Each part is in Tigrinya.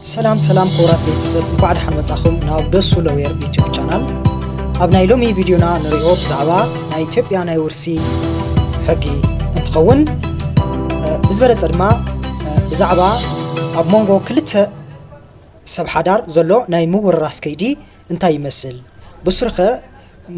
سلام كورات بيتسب بعد حنوصاخم ناو دسو لوير يوتيوب channel ابناي لومي فيديونا نريو بزعبا ناي ኢትዮጵያ ናይ ውርሲ ሕጊ እንትኸውን ብዝበለፀ ድማ ብዛዕባ ኣብ መንጎ ክልተ ሰብ ሓዳር ዘሎ ናይ ምውርራስ ከይዲ እንታይ ይመስል ብስርኸ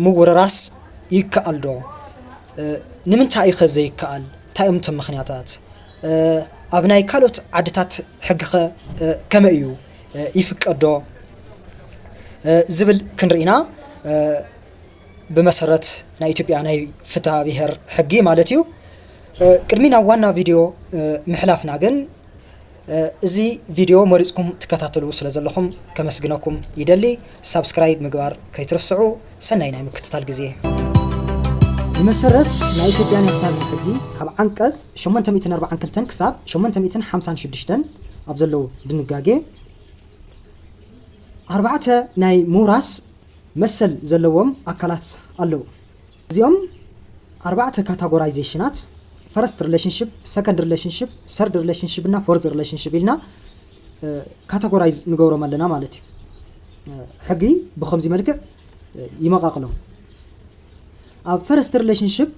ምውርራስ ይከኣል ዶ ንምንታይ ይኸ ዘይከኣል እንታይ እቶም ምኽንያታት ኣብ ናይ ካልኦት ዓድታት ሕጊኸ ከመይ እዩ ይፍቀዶ ዝብል ክንርኢና بمسرت نا إثيوبيا ناي فتا بهر حقي مالتيو قدمينا وانا فيديو محلافنا جن زي فيديو مريسكم تكتاتلو سلازلكم كمسجنكم يدلي سبسكرايب مقبار كيترسعو سناينا مكتتال جزيه بمسرت نا إثيوبيا ناي فتا بهر حقي كاب عنكز شو 440 كلتن كساب شو 56 أبزلو دنقاقي أربعة ناي موراس مسل زلوهم أكلات اللو زيهم أربعة categorizationات first relationship second relationship third relationship نا fourth relationship لنا categorize نقوله مالنا مالتي حقي بخمسة ملكة يمقاقلهم أب first relationship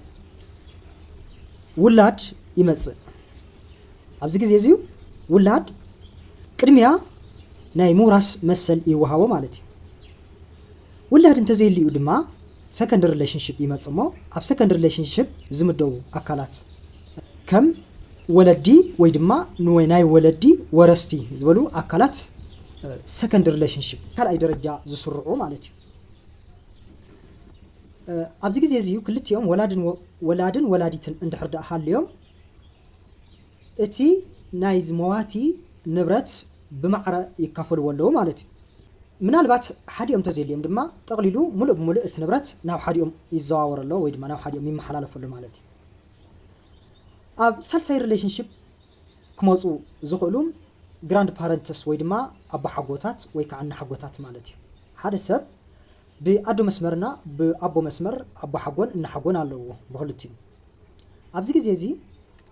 ولاد يمثل أبزك زيزيو ولاد كرميا ناي موراس مسل يوهاو مالتي ولاد انت زي اللي يودما second relationship يمصمو اب second relationship زمدو اكلات كم ولدي ويدما نويناي ولدي ورستي زبلو اكلات second relationship كل اي درجه زسرعو معناتي ابزي غزي زيو كلتيوم ولادن ولاديتن اندحردا حاليوم اتي نايز مواتي نبرت بمعرى يكافلوا ولو معناتي ምናልባት ሓዲኦም ተዘይልዮም ድማ ጠቕሊሉ ሙሉእ ብሙሉእ እቲ ንብረት ናብ ሓዲኦም ይዘዋወረሎ ወይ ድማ ናብ ሓዲኦም ይመሓላለፈሉ ማለት እዩ ኣብ ሳልሳይ ሪሌሽንሺፕ ክመፁ ዝኽእሉ ግራንድ ፓረንትስ ወይ ድማ ኣቦ ሓጎታት ወይ ከዓ እና ሓጎታት ማለት እዩ ሓደ ሰብ ብኣዶ መስመርና ብኣቦ መስመር ኣቦ ሓጎን እና ሓጎን ኣለዎ ብክልቲኡ ኣብዚ ግዜ እዚ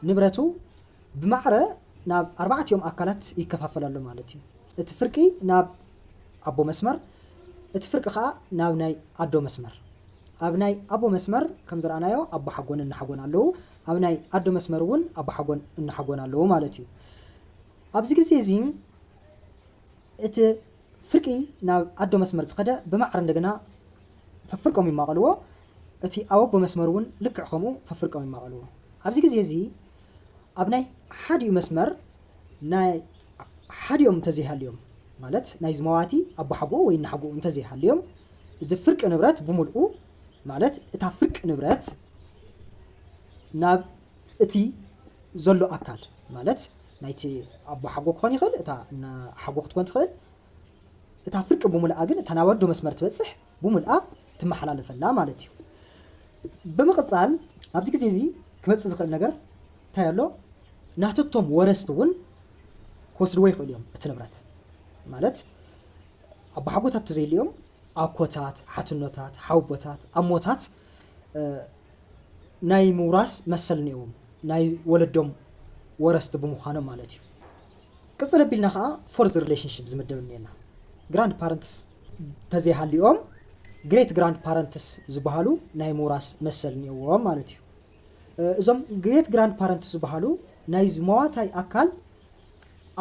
ንብረቱ ብማዕረ ናብ ኣርባዕቲኦም ኣካላት ይከፋፈላሉ ማለት እዩ እቲ ፍርቂ ናብ أبو مسمر اتفرق ناو ناي أدو مسمر أبناي أبو مسمر كم زرعنا يو أبو حقون إن حقون علو أبناي أدو مسمرون أبو حقون إن حقون علو مالتي أبزك زين اتفرقي ناو أدو مسمر تقدر بمعرن دجنا ففرقوا من مغلوه اتي أبو مسمرون لك عخمو ففرقوا من مغلوه أبزك زي أبناي حديو مسمر ناي حديو متزيه اليوم مالت نايز مواتي أبو حبو وين حبو انتزي اليوم إذا فرق نبرات بملؤو مالت إتا فرق نبرات ناب إتي زلو أكل مالت نايتي أبو حبو كوني خل إتا حبو تكون تخل إتا فرق بملؤ أجن تناودو مسمر تبصح بملؤ تم حلال فلا مالتي بمقصال أبزك زي كمست زخل نجر تايلو نهتتهم ورستون كوسروي خل اليوم التنبرات مالت أبو حبوتات تزيليوم أكوتات حتنوتات حوبوتات أموتات ناي موراس مسلنيوم ناي ولدهم ورست بمخانم مالتي قصة بيلنا خا فورز ريليشنشيبز مدبنينا جراند بارنتس تزيها اليوم جريت جراند بارنتس زبهالو ناي موراس مسلنيوم مالتي زم جريت جراند بارنتس زبهالو ناي زمواتاي أكل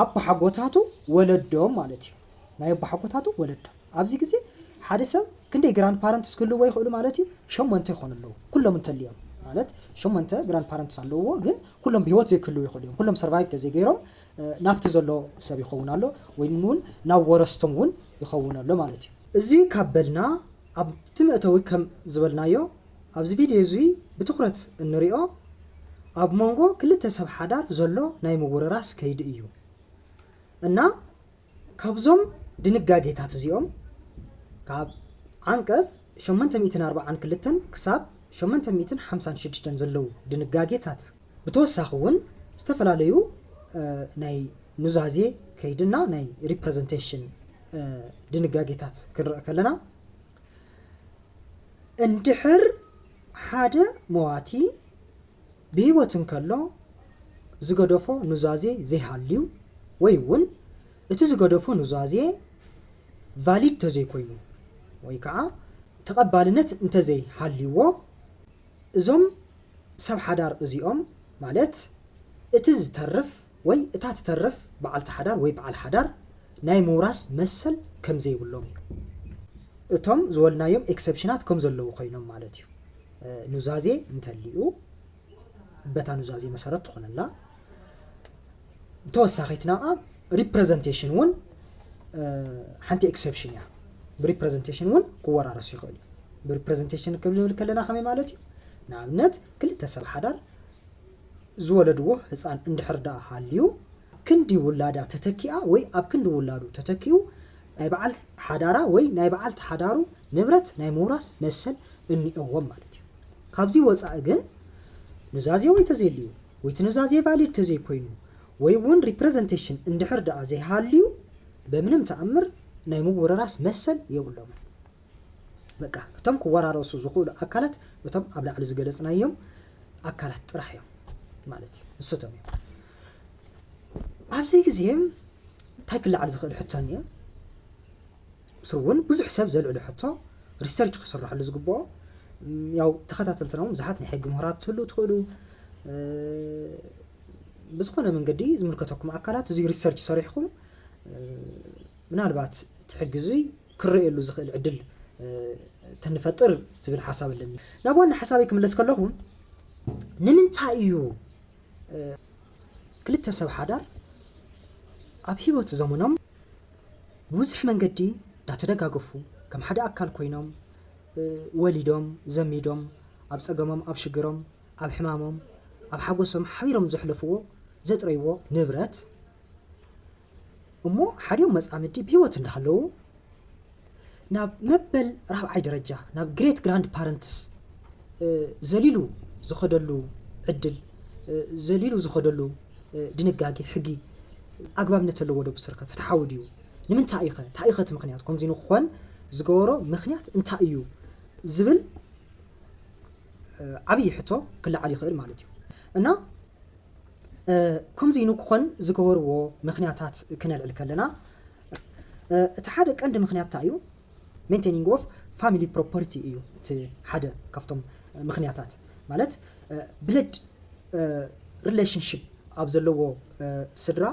أبو حقوتاتو ولدهم مالتي ناي أبو حقوتاتو ولدهم أبزي كذي حادثة كندي جراند بارنتس كله ويخلو مالتي شو منته خانلو كلهم منتليهم مالت شو منته جراند بارنتس علوه جن كلهم بيوت زي كله يخليهم كلهم سرفايف تزي غيرهم نافت زلوا سبي يخونالو وينون ناورستمون يخونالو مالتي زي كابلنا أب تمأتوي كم زبلنايو أبزي فيديو زي بتخرت النريئة أب مانجو كل تسب حدار زلوا ناي مورراس كيد إيو እና ካብዞም ድንጋጌታት እዚኦም ካብ አንቀጽ 842 ክሳብ 856 ዘለው ድንጋጌታት ብተወሳኺውን ዝተፈላለዩ ናይ ኑዛዜ ከይድና ናይ ሪፕሬዘንቴሽን ድንጋጌታት ክንርኢ ከለና እንድሕር ሓደ መዋቲ ብሂወት እንከሎ ዝገደፎ ኑዛዜ ዘይሃልዩ ويون እቲ ዝገደፎ ኑዛዜ ቫሊድ ተዘይ ኮይኑ ወይ ከዓ ተቐባልነት እንተዘይ ሃልይዎ እዞም ሰብ ሓዳር እዚኦም ማለት እቲ ዝተርፍ ወይ እታ ትተርፍ በዓልቲ ሓዳር ወይ በዓል ሓዳር ናይ ምውራስ መሰል ከም ዘይብሎም እዩ እቶም ዝወልናዮም ኤክሰፕሽናት ከም ዘለዉ ኮይኖም ማለት እዩ ኑዛዜ እንተልዩ በታ ኑዛዜ መሰረት ትኾነላ ተወሳኺትና ሪፕሬዘንቴሽን ውን ሓንቲ ኤክሰፕሽን እያ ብሪፕሬዘንቴሽን ውን ክወራረሱ ይኽእል እዩ ብሪፕሬዘንቴሽን ክንብል ከለና ከመይ ማለት እዩ ንኣብነት ክልተ ሰብ ሓዳር ዝወለድዎ ህፃን እንድሕር ዳ ሃልዩ ክንዲ ውላዳ ተተኪኣ ወይ ኣብ ክንዲ ውላዱ ተተኪኡ ናይ በዓል ሓዳራ ወይ ናይ በዓል ተሓዳሩ ንብረት ናይ ምውራስ መሰል እንእዎም ማለት እዩ ካብዚ ወፃኢ ግን ኑዛዜ ወይ ተዘይልዩ ወይ ኑዛዜ ቫሊድ ተዘይ ኮይኑ ወይ ውን ሪፕሬዘንቴሽን እንድሕር ዳ ዘይሃልዩ በምንም ተኣምር ናይ ምውራስ መሰል የብሎም በቃ እቶም ክወራረሱ ዝኽእሉ ኣካላት እቶም ኣብ ላዕሊ ዝገለጽናዮም ኣካላት ጥራሕ እዮም ማለት እዩ ንስቶም እዮም ኣብዚ ግዜ እንታይ ክለዓል ዝኽእል ሕቶን እየ ስሩውን ብዙሕ ሰብ ዘልዕሉ ሕቶ ሪሰርች ክስርሐሉ ዝግብኦ ያው ተኸታተልትና ብዙሓት ናይ ሕጊ ምሁራት ትህሉ ትኽእሉ ብዝኾነ መንገዲ ዝምልከተኩም ኣካላት እዚ ሪሰርች ሰሪሕኩም ምናልባት ትሕግዙ ክርአየሉ ዝኽእል ዕድል ተንፈጥር ዝብል ሓሳብ ኣለኒ ናብ ዋና ሓሳበይ ክምለስ ከለኹ ንምንታይ እዩ ክልተ ሰብ ሓዳር ኣብ ሂወት ዘመኖም ብዙሕ መንገዲ ዳተደጋገፉ ከም ሓደ ኣካል ኮይኖም ወሊዶም ዘሚዶም ኣብ ፀገሞም ኣብ ሽግሮም ኣብ ሕማሞም ኣብ ሓጎሶም ሓቢሮም ዘሕለፍዎ ዘጥረይዎ ንብረት እሞ ሓዲኦም መጻምዲ ብሂወት እንዳሃለዉ ናብ መበል ራብዓይ ደረጃ ናብ ግሬት ግራንድ ፓረንትስ ዘሊሉ ዝኸደሉ ዕድል ዘሊሉ ዝኸደሉ ድንጋጌ ሕጊ ኣግባብነት ኣለዎ ዶ ብስርከ ፍትሓዊ ድዩ ንምንታይ ኢኸ እንታይ ኢኸ እቲ ምክንያት ከምዚ ንክኾን ዝገበሮ ምክንያት እንታይ እዩ ዝብል ዓብይ ሕቶ ክለዓል ይኽእል ማለት እዩ እና ከምዚ ንክኾን ዝገበርዎ ምክንያታት ክነልዕል ከለና እቲ ሓደ ቀንዲ ምክንያት እንታይ እዩ ሜንቴኒንግ ኦፍ ፋሚሊ ፕሮፐርቲ እዩ እቲ ሓደ ካብቶም ምክንያታት ማለት ብለድ ሪሌሽንሽፕ ኣብ ዘለዎ ስድራ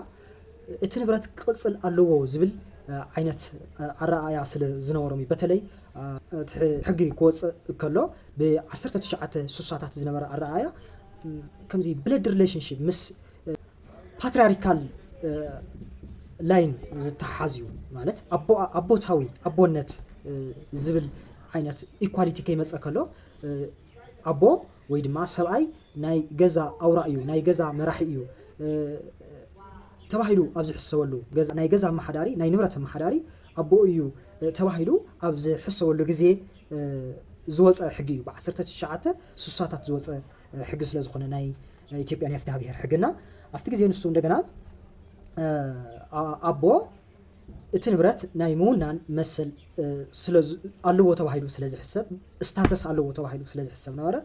እቲ ንብረት ክቕፅል ኣለዎ ዝብል ዓይነት ኣረኣያ ስለ ዝነበሮም እዩ በተለይ ሕጊ ክወፅእ ከሎ ብ1960ታት ዝነበረ ኣረኣያ ከምዚ ብለድ ሪሌሽንሽፕ ምስ ፓትሪያርካል ላይን ዝተሓዝዩ ማለት ኣቦታዊ ኣቦነት ዝብል ዓይነት ኢኳሊቲ ከይመፀ ከሎ ኣቦ ወይ ድማ ሰብኣይ ናይ ገዛ ኣውራ እዩ ናይ ገዛ መራሒ እዩ ተባሂሉ ኣብ ዝሕሰበሉ ናይ ገዛ ኣመሓዳሪ ናይ ንብረት ኣመሓዳሪ ኣቦ እዩ ተባሂሉ ኣብ ዝሕሰበሉ ግዜ ዝወፀ ሕጊ እዩ ብ1960ታት ዝወፀ ሕጊ ስለ ዝኾነ ናይ ኢትዮጵያ ናይ ፍትሐ ብሄር ሕግና ኣብቲ ግዜ ንሱ እንደገና ኣቦ እቲ ንብረት ናይ ምውናን መሰል ስለ ኣለዎ ተባሂሉ ስለ ዝሕሰብ ስታተስ ኣለዎ ተባሂሉ ስለ ዝሕሰብ ነበረ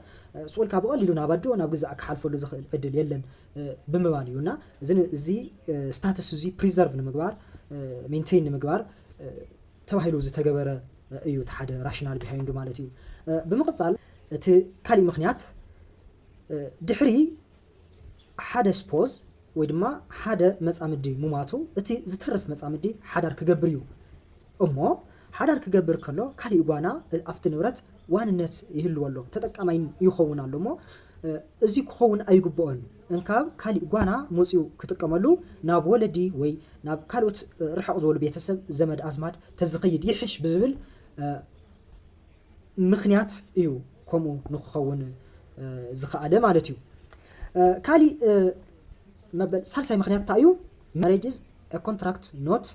ስቁልካ ብቐሊሉ ናብ ኣዶ ናብ ግዛእ ክሓልፈሉ ዝኽእል ዕድል የለን ብምባል እዩና እዚ ስታተስ እዚ ፕሪዘርቭ ንምግባር ሜንቴን ንምግባር ተባሂሉ ዝተገበረ እዩ እቲ ሓደ ራሽናል ቢሃይንዱ ማለት እዩ ብምቕፃል እቲ ካሊእ ምክንያት ድሕሪ ሓደ ስፖዝ ወይ ድማ ሓደ መጻምዲ ሙማቱ እቲ ዝተርፍ መጻምዲ ሓዳር ክገብር እዩ እሞ ሓዳር ክገብር ከሎ ካሊእ ጓና ኣብቲ ንብረት ዋንነት ይህልዎ ኣሎ ተጠቃማይ ይኸውን ኣሎ እሞ እዚ ክኸውን ኣይግብኦን እንካብ ካሊእ ጓና መፂኡ ክጥቀመሉ ናብ ወለዲ ወይ ናብ ካልኦት ርሕቕ ዝበሉ ቤተሰብ ዘመድ ኣዝማድ ተዝኸይድ ይሕሽ ብዝብል ምክንያት እዩ ከምኡ ንክኸውን ዝኽኣለ ማለት እዩ ካሊእ መበል ሳልሳይ ምክንያት እንታይ እዩ marriage is a contract not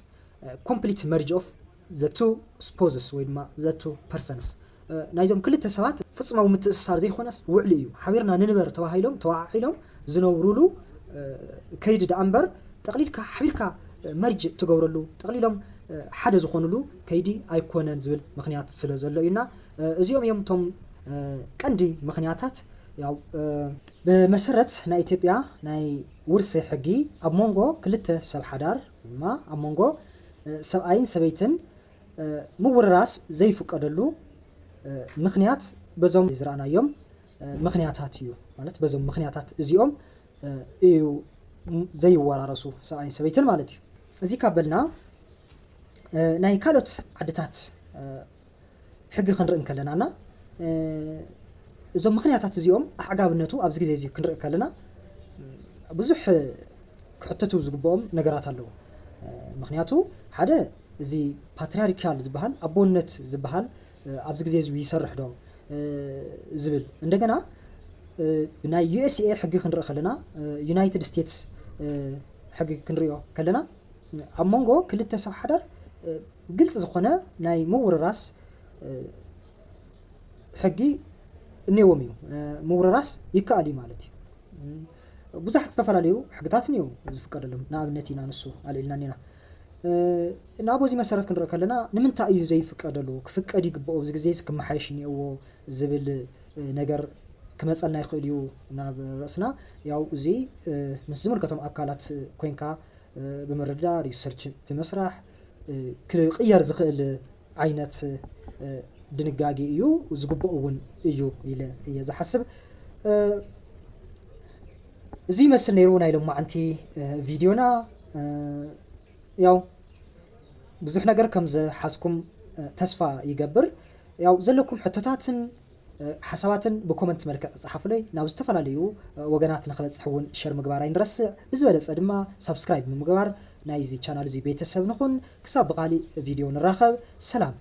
complete marriage of the two spouses ወይ ድማ the two persons ናይዞም ክልተ ሰባት ፍጹማዊ ምትእስሳር ዘይኮነስ ውዕሊ እዩ ሓቢርና ንንበር ተባሂሎም ተዋዒሎም ዝነብሩሉ ከይዲ ዳ እምበር ጠቕሊልካ ሓቢርካ መርጅ ትገብረሉ ጠቕሊሎም ሓደ ዝኾኑሉ ከይዲ ኣይኮነን ዝብል ምክንያት ስለ ዘሎ እዩና እዚኦም እዮም ቶም ቀንዲ ምክንያታት ያው በመሰረት ናይ ኢትዮጵያ ናይ ውርሲ ሕጊ ኣብ ሞንጎ ክልተ ሰብ ሓዳር ما أمونغو سبعين سبيتن مورراس زي فقدلو مخنيات بزوم يزرعنا يوم مخنياتات يو مالت بزوم مخنياتات زيوم إيو زي ورارسو سبعين سبيتن مالتي زي كابلنا ناي كالوت عدتات حق خنرئ كلنا أنا زوم مخنياتات زيوم أحقابنتو أبز جزء زي كنرئ كلنا بزح كحتتو زقبهم نجارات اللو مخنياتو هذا زي باترياركال زبهال أبونت زبهال أبز جزء زي يسرح دوم زبل عندنا ناي USA حق خنرئ كلنا United States حق كنرئه كلنا أمونغو كل التسع حدر قلت زخنا ناي مور راس حقي نيوميو مور راس يكالي مالتي بزحت استفراليو حقتات نيو زفكر لهم نابنتينا نسو علينا نينا نابو زي مسارات كنرا كلنا نمنتا ايو زي فقدلو كفقدي غبو بز غزيس كمحايشني او زبل ነገር كمصلنا يخليو ناب راسنا ያው እዚ ምስ ዝምልከቶም አካላት ኮይንካ በመረዳ ሪሰርች በመስራህ ክቅየር ዝኽእል አይነት ድንጋጌ እዩ ዝግበኡን እዩ ኢለ የዝሐስብ እዚ መስል ነይሩ ናይ ሎማዓንቲ ቪዲዮና ያው ብዙሕ ነገር ከም ዝሓስኩም ተስፋ ይገብር ያው ዘለኩም ሕቶታትን حساباتن بكومنت ملك صحفلي ناو استفላለዩ ወገናት ንኽበጽሕውን ሼር ምግባር አይንረስዕ ብዝበለጸ ድማ ሰብስክራይብ ምግባር ናይዚ ቻናል እዚ ቤተሰብ ንኹን ክሳብ በቃሊ ቪዲዮ ንራኸብ ሰላም